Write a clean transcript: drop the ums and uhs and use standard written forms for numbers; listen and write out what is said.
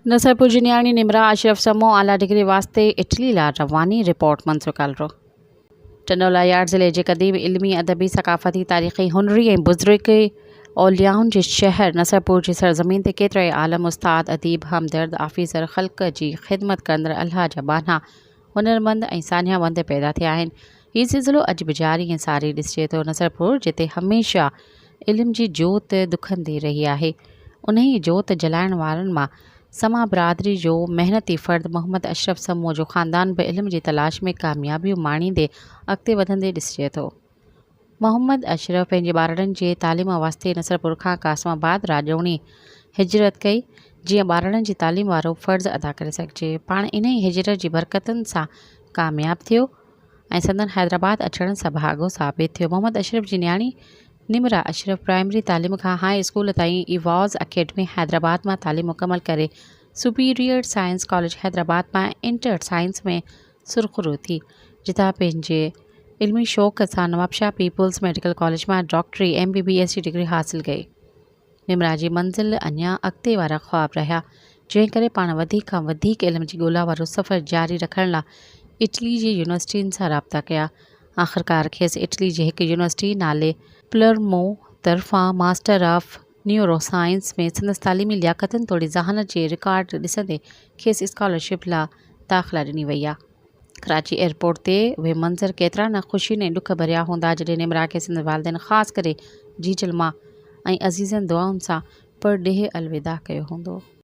नसरपुर जी न्याणी निमरा अशरफ समो आला डिग्री वास्ते इटली ला रवानी रिपोर्ट मंसूर रो टंडोला यार्ड ज़िले के कदीम इल्मी अदबी सकाफ़ती तारीख़ी हुनरी ऐं बुज़ुर्ग औलियाउनि जे शहर नसरपुर जी सरज़मीन ते केतिरा ई आलम उस्ताद अदीब हमदर्द आफ़ीसर ख़ल्क़ जी ख़िदमत कंदड़ अल्लाह जा बाना हुनरमंद ऐं सानियावंद पैदा थिया आहिनि। हीउ सिलसिलो अॼु बि जारी ऐं सारी ॾिसिजे थो। नसरपुर जिते हमेशह इल्म जी जोत दुखंदी रही आहे, उन ई जोत जलाइण वारनि मां समा बिरादरी जो मेहनती फ़र्द मोहम्मद अशरफ समो जो ख़ानदान बि इल्म जी तलाश में कामयाबियूं माणींदे अॻिते वधंदे ॾिसिजे थो। मोहम्मद अशरफ पंहिंजे ॿारनि जे तालीम वास्ते नसरपुर खां कासमाबाद राॼोणी हिजरत कई, जीअं ॿारनि जी तालीम वारो फ़र्ज़ अदा करे सघिजे। पाण इन ई हिजरत जी बरकतुनि सां कामयाबु थियो ऐं संदन हैदराबाद अचण सभाॻो साबित थियो। मोहम्मद अशरफ जी न्याणी निमरा अशरफ प्राइमरी तालीम खां हाई स्कूल ताईं इवाज़ अकेडमी हैदराबाद मां तालीम मुकमल करे सुपीरियर साइंस कॉलेज हैदराबाद मां इंटर साइंस में सुरख़ुरू थी, जितां पंहिंजे इल्मी शौक़ सां नवाबशाह पीपल्स मेडिकल कॉलेज मां डॉक्टरी MBBS जी डिग्री हासिलु कई। निमरा जी मंज़िल अञा अॻिते वारा ख़्वाब रहिया, जंहिं करे पाण वधीक खां वधीक इल्म जी ॻोल्हा वारो सफ़र जारी रखण लाइ इटली जी यूनिवर्सिटियुनि सां राब्ता कया। आख़िरकार खेसि इटली जी हिकु यूनिवर्सिटी नाले पलर्मो तरफ़ां मास्टर ऑफ न्यूरो साइंस में संदसि तालीमी लियाक़तुनि तोड़ी ज़हानत जे रिकॉर्ड ॾिसंदे खेसि स्कॉलरशिप लाइ दाख़िला ॾिनी वई आहे। कराची एयरपोर्ट ते उहे मंज़र केतिरा न ख़ुशियुनि ऐं ॾुख भरिया हूंदा जॾहिं निमरा खे संदसि वालिदैन ख़ासि करे जीजल मां ऐं अज़ीज़नि दुआउनि सां परॾेह अलविदा कयो हूंदो।